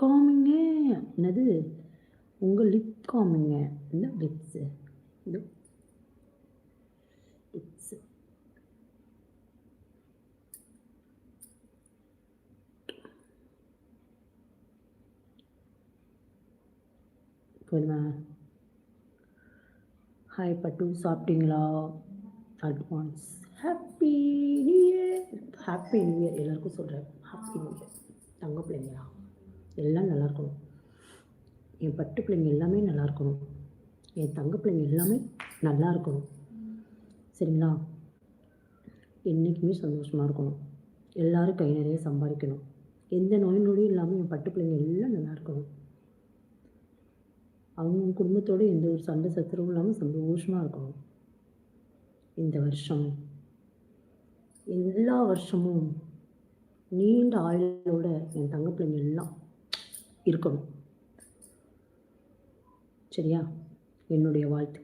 காமிங்க. என்னது? உங்க லிப் காமிங்க. என்ன லிப்ஸு? இதோ லிப்ஸு. போதுமா? ஹாய் பட்டு, சாப்பிட்டீங்களா? Advance happy new year. Happy new year எல்லாருக்கும் சொல்கிறேன். Happy new year. தங்க பிள்ளைங்களா எல்லாம் நல்லா இருக்கணும். என் பட்டு பிள்ளைங்க எல்லாமே நல்லா இருக்கணும். என் தங்க பிள்ளைங்க எல்லாமே நல்லா இருக்கணும். சரிங்களா? என்றைக்குமே சந்தோஷமாக இருக்கணும். எல்லோரும் கை நிறைய சம்பாதிக்கணும். எந்த நோய் நொடியும் இல்லாமல் என் பட்டு பிள்ளைங்க எல்லாம் நல்லா இருக்கணும். அவங்க குடும்பத்தோடு எந்த ஒரு சண்டை சச்சரவும் இல்லாமல் சந்தோஷமாக இருக்கணும். இந்த வருஷம் எல்லா வருஷமும் நீண்ட ஆயுளோட என் தங்க பிள்ளைங்க எல்லாம் இருக்கணும். சரியா? என்னுடைய வாழ்த்துக்கள்.